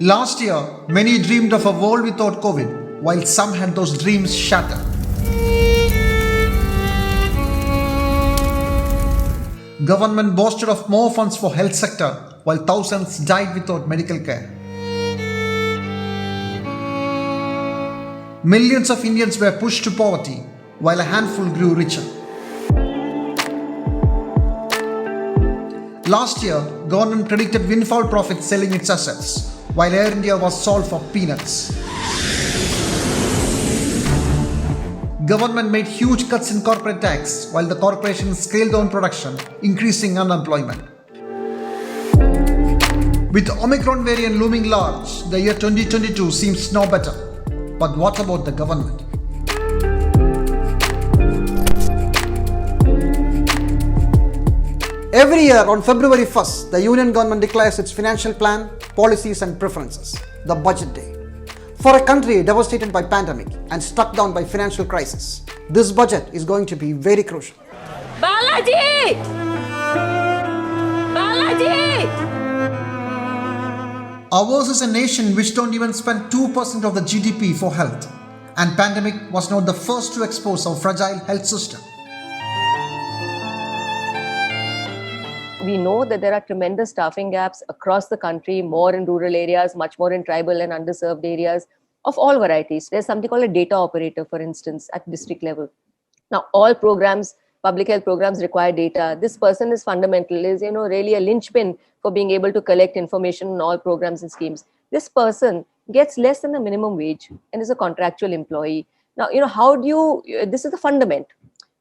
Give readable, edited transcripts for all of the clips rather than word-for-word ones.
Last year, many dreamed of a world without COVID, while some had those dreams shattered. Government boasted of more funds for health sector, while thousands died without medical care. Millions of Indians were pushed to poverty, while a handful grew richer. Last year, government predicted windfall profits selling its assets, while Air India was sold for peanuts. Government made huge cuts in corporate tax, while the corporations scaled down production, increasing unemployment. With Omicron variant looming large, the year 2022 seems no better. But what about the government? Every year on February 1st, the Union government declares its financial plan, policies and preferences, the Budget Day. For a country devastated by pandemic and struck down by financial crisis, this budget is going to be very crucial. Balaji! Balaji! Ours is a nation which don't even spend 2% of the GDP for health, and pandemic was not the first to expose our fragile health system. We know that there are tremendous staffing gaps across the country, more in rural areas, much more in tribal and underserved areas of all varieties. There's something called a data operator, for instance, at district level. Now, all programs, public health programs require data. This person is fundamental, is really a linchpin for being able to collect information on all programs and schemes. This person gets less than the minimum wage and is a contractual employee. Now, how do you, this is the fundament.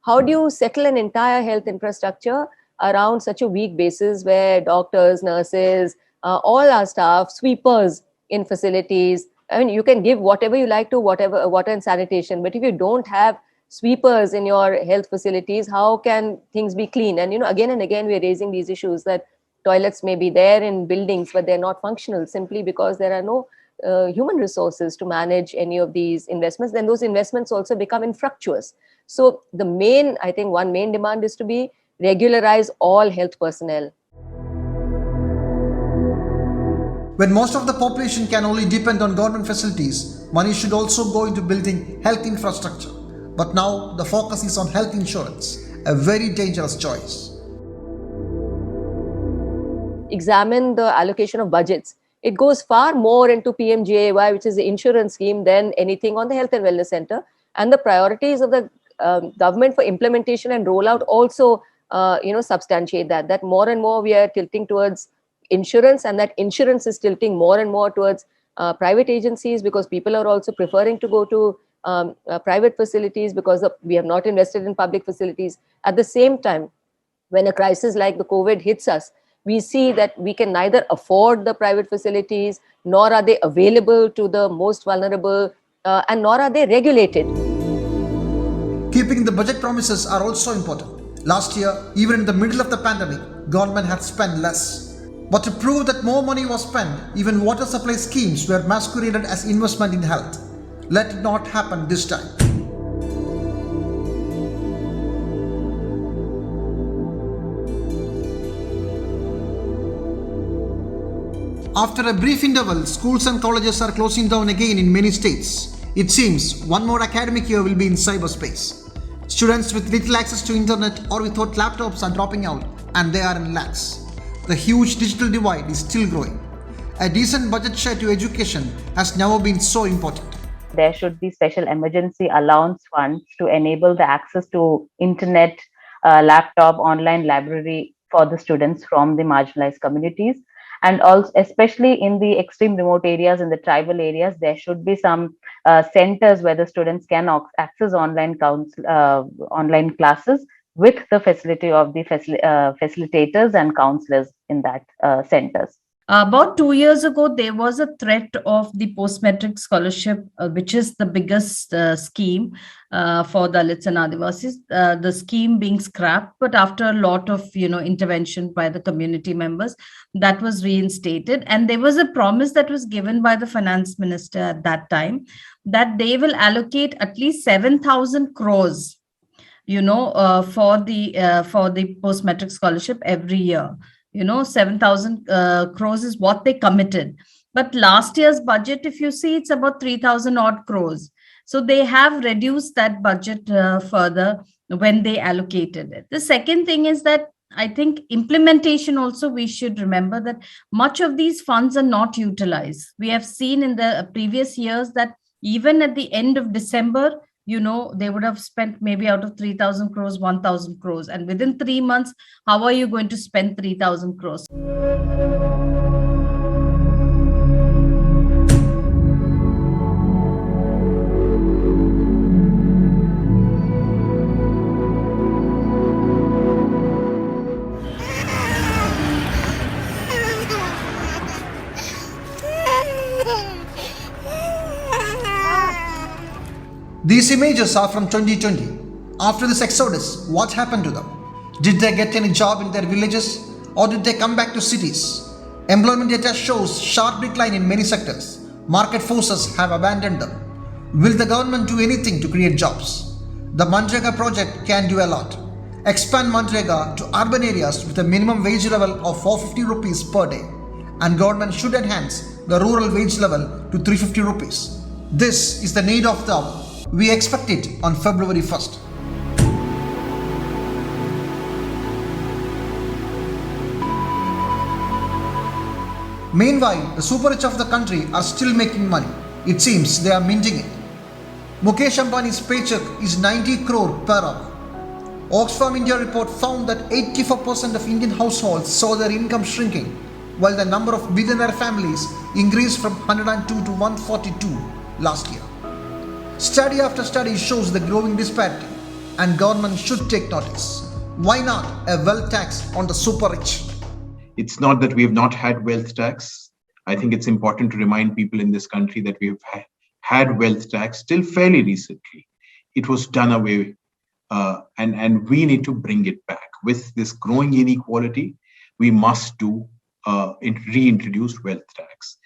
How do you settle an entire health infrastructure around such a weak basis where doctors, nurses, all our staff, sweepers in facilities, I mean, you can give whatever you like to whatever water and sanitation, but if you don't have sweepers in your health facilities, how can things be clean? And, again and again, we're raising these issues that toilets may be there in buildings, but they're not functional simply because there are no human resources to manage any of these investments. Then those investments also become infructuous. So one main demand is to be regularize all health personnel. When most of the population can only depend on government facilities, money should also go into building health infrastructure. But now the focus is on health insurance, a very dangerous choice. Examine the allocation of budgets. It goes far more into PMJAY, which is the insurance scheme, than anything on the Health and Wellness Center. And the priorities of the government for implementation and rollout also substantiate that more and more we are tilting towards insurance, and that insurance is tilting more and more towards private agencies, because people are also preferring to go to private facilities because we have not invested in public facilities. At the same time, when a crisis like the COVID hits us, we see that we can neither afford the private facilities, nor are they available to the most vulnerable, and nor are they regulated. Keeping the budget promises are also important. Last year, even in the middle of the pandemic, government had spent less. But to prove that more money was spent, even water supply schemes were masqueraded as investment in health. Let it not happen this time. After a brief interval, schools and colleges are closing down again in many states. It seems one more academic year will be in cyberspace. Students with little access to internet or without laptops are dropping out, and they are in lakhs. The huge digital divide is still growing. A decent budget share to education has never been so important. There should be special emergency allowance funds to enable the access to internet, laptop, online library for the students from the marginalized communities. And also, especially in the extreme remote areas, in the tribal areas, there should be some centers where the students can access online classes with the facility of the facilitators and counselors in that centers. About 2 years ago, there was a threat of the post-matric scholarship, which is the biggest scheme for Dalits and Adivasis, the scheme being scrapped. But after a lot of intervention by the community members, that was reinstated. And there was a promise that was given by the finance minister at that time that they will allocate at least 7,000 crores, for the post-matric scholarship every year. 7,000 crores is what they committed. But last year's budget, if you see, it's about 3,000 odd crores. So they have reduced that budget further when they allocated it. The second thing is that I think implementation also, we should remember that much of these funds are not utilized. We have seen in the previous years that even at the end of December, they would have spent maybe out of 3,000 crores, 1,000 crores. And within 3 months, how are you going to spend 3,000 crores? These images are from 2020. After this exodus, what happened to them? Did they get any job in their villages, or did they come back to cities? Employment data shows sharp decline in many sectors. Market forces have abandoned them. Will the government do anything to create jobs? The Manrega project can do a lot. Expand Manrega to urban areas with a minimum wage level of 450 rupees per day. And government should enhance the rural wage level to 350 rupees. This is the need of the hour. We expect it on February 1st. Meanwhile, the super rich of the country are still making money. It seems they are minting it. Mukesh Ambani's paycheck is 90 crore per hour. Oxfam India report found that 84% of Indian households saw their income shrinking, while the number of billionaire families increased from 102 to 142 last year. Study after study shows the growing disparity, and government should take notice. Why not a wealth tax on the super rich? It's not that we have not had wealth tax. I think it's important to remind people in this country that we have had wealth tax till fairly recently. It was done away, and we need to bring it back. With this growing inequality, we must reintroduce wealth tax.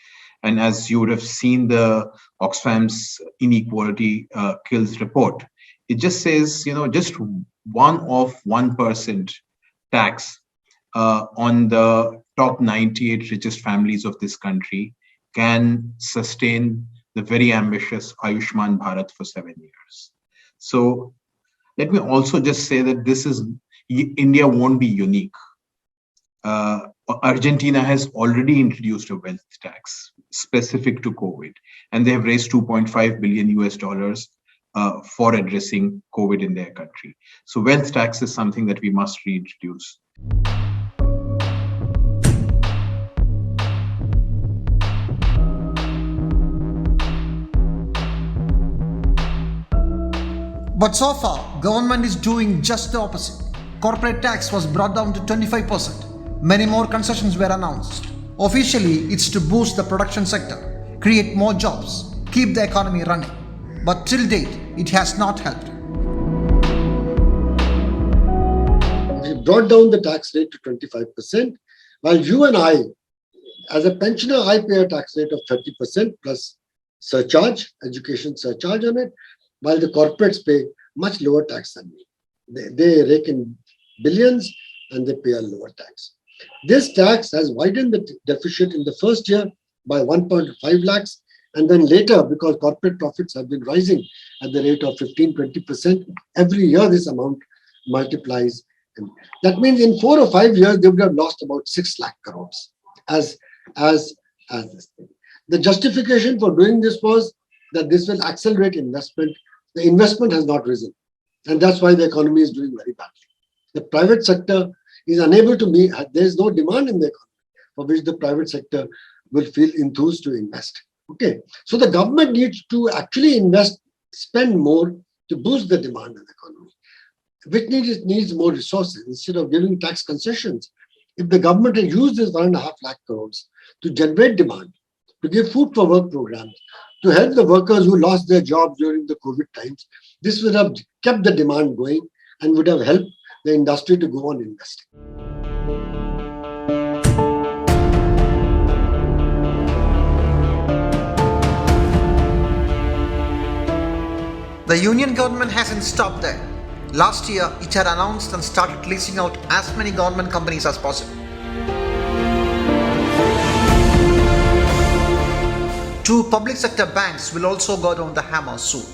And as you would have seen the Oxfam's inequality kills report, it just says, just 1% tax on the top 98 richest families of this country can sustain the very ambitious Ayushman Bharat for 7 years. So let me also just say that India won't be unique. Argentina has already introduced a wealth tax specific to COVID, and they have raised $2.5 billion for addressing COVID in their country. So wealth tax is something that we must reintroduce. But so far, government is doing just the opposite. Corporate tax was brought down to 25%. Many more concessions were announced. Officially, it's to boost the production sector, create more jobs, keep the economy running. But till date, it has not helped. We brought down the tax rate to 25%, while you and I, as a pensioner, I pay a tax rate of 30% plus surcharge, education surcharge on it, while the corporates pay much lower tax than me. They rake in billions and they pay a lower tax. This tax has widened the deficit in the first year by 1.5 lakhs, and then later, because corporate profits have been rising at the rate of 15-20%, every year this amount multiplies. And that means in 4 or 5 years, they would have lost about 6 lakh crores as this thing. The justification for doing this was that this will accelerate investment. The investment has not risen, and that's why the economy is doing very badly. The private sector is unable to meet, there is no demand in the economy for which the private sector will feel enthused to invest. Okay, so the government needs to actually spend more to boost the demand in the economy, which needs more resources instead of giving tax concessions. If the government had used this 1.5 lakh crores to generate demand, to give food for work programs, to help the workers who lost their jobs during the COVID times, this would have kept the demand going and would have helped the industry to go on investing. The union government hasn't stopped there. Last year, it had announced and started leasing out as many government companies as possible. two public sector banks will also go down the hammer soon,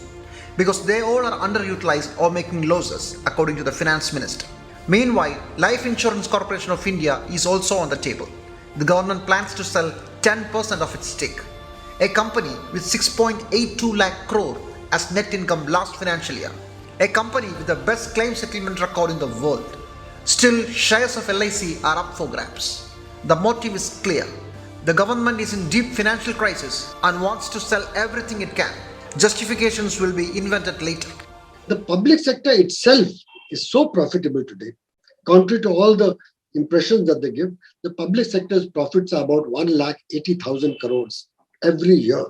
because they all are underutilized or making losses, according to the finance minister. Meanwhile, Life Insurance Corporation of India is also on the table. The government plans to sell 10% of its stake. A company with 6.82 lakh crore as net income last financial year. A company with the best claim settlement record in the world. Still, shares of LIC are up for grabs. The motive is clear. The government is in deep financial crisis and wants to sell everything it can. Justifications will be invented later. The public sector itself is so profitable today. Contrary to all the impressions that they give, the public sector's profits are about 1,80,000 crores every year.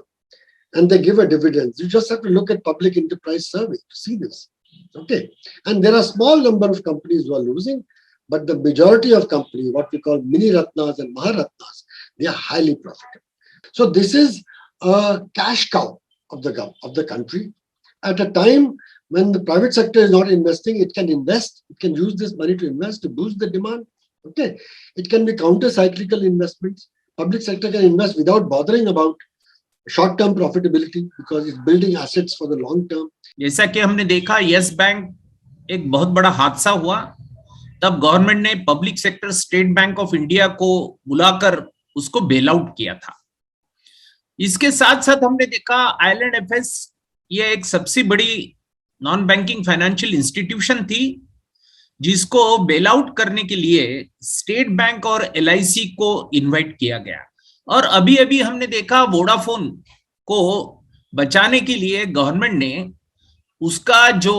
And they give a dividend. You just have to look at public enterprise survey to see this. Okay. And there are small number of companies who are losing, but the majority of companies, what we call mini ratnas and maharatnas, they are highly profitable. So this is a cash cow of the country. At a time when the private sector is not investing, it can invest. It can use this money to invest to boost the demand. Okay. It can be counter-cyclical investments. Public sector can invest without bothering about short-term profitability because it's building assets for the long term. जैसा कि हमने देखा yes bank एक बहुत बड़ा हादसा हुआ, तब गवर्नमेंट ने public sector state bank of India को बुलाकर उसको बेल आउट किया था। इसके साथ साथ हमने देखा आइलैंड एफएस ये एक सबसे बड़ी नॉन बैंकिंग फाइनेंशियल इंस्टीट्यूशन थी जिसको बेल आउट करने के लिए स्टेट बैंक और एलआईसी को इनवाइट किया गया। और अभी अभी हमने देखा वोडाफोन को बचाने के लिए गवर्नमेंट ने उसका जो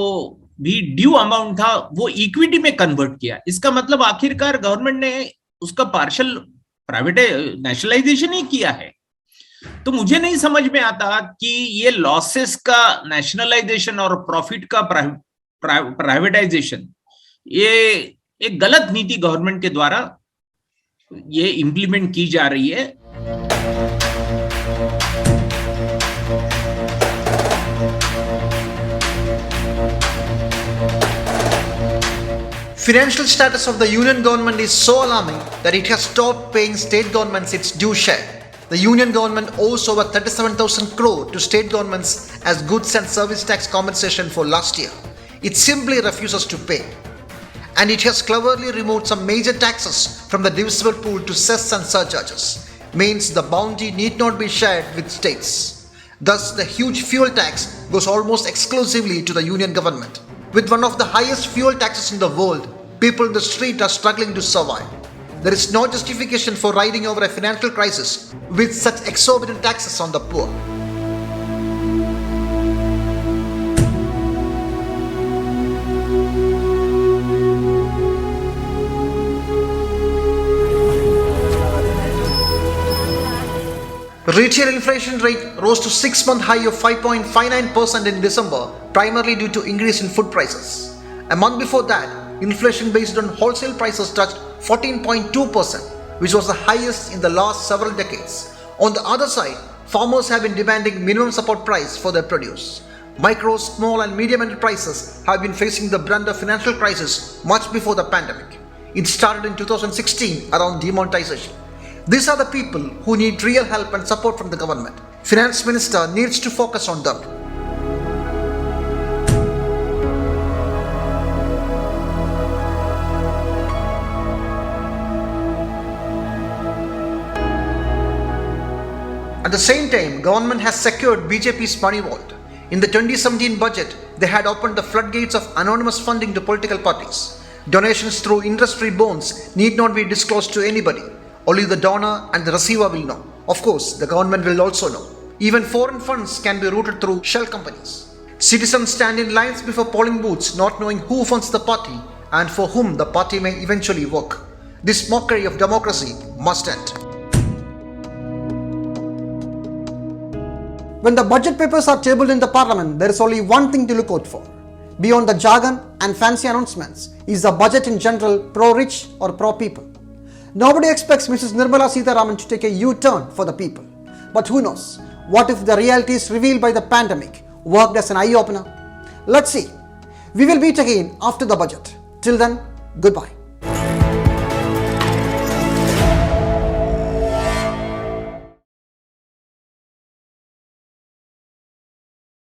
भी ड्यू अमाउंट था वो इक्विटी में कन्वर्ट किया। इसका मतलब आखिरकार गवर्नमेंट ने उसका पार्शियल प्राइवेट नेशनलाइजेशन ही किया है। तो मुझे नहीं समझ में आता कि ये लॉसेस का नेशनलाइजेशन और प्रॉफिट का प्राइवेटाइजेशन ये एक गलत नीति गवर्नमेंट के द्वारा ये इंप्लीमेंट की जा रही है। Financial status of the union government is so alarming that it has stopped paying state governments its due share. The union government owes over 37,000 crore to state governments as goods and service tax compensation for last year. It simply refuses to pay. And it has cleverly removed some major taxes from the divisible pool to cess and surcharges. Means the bounty need not be shared with states. Thus, the huge fuel tax goes almost exclusively to the union government. With one of the highest fuel taxes in the world, people in the street are struggling to survive. There is no justification for riding over a financial crisis with such exorbitant taxes on the poor. Retail inflation rate rose to 6-month high of 5.59% in December, primarily due to increase in food prices. A month before that, inflation based on wholesale prices touched 14.2%, which was the highest in the last several decades. On the other side, farmers have been demanding minimum support price for their produce. Micro, small and medium enterprises have been facing the brunt of financial crisis much before the pandemic. It started in 2016 around demonetization. These are the people who need real help and support from the government. Finance Minister needs to focus on them. At the same time, government has secured BJP's money vault. In the 2017 budget, they had opened the floodgates of anonymous funding to political parties. Donations through interest-free bonds need not be disclosed to anybody. Only the donor and the receiver will know. Of course, the government will also know. Even foreign funds can be routed through shell companies. Citizens stand in lines before polling booths not knowing who funds the party and for whom the party may eventually work. This mockery of democracy must end. When the budget papers are tabled in the parliament, there is only one thing to look out for. Beyond the jargon and fancy announcements, is the budget in general pro-rich or pro-people? Nobody expects Mrs. Nirmala Sitharaman to take a U-turn for the people. But who knows? What if the realities revealed by the pandemic worked as an eye-opener? Let's see. We will meet again after the budget. Till then, goodbye.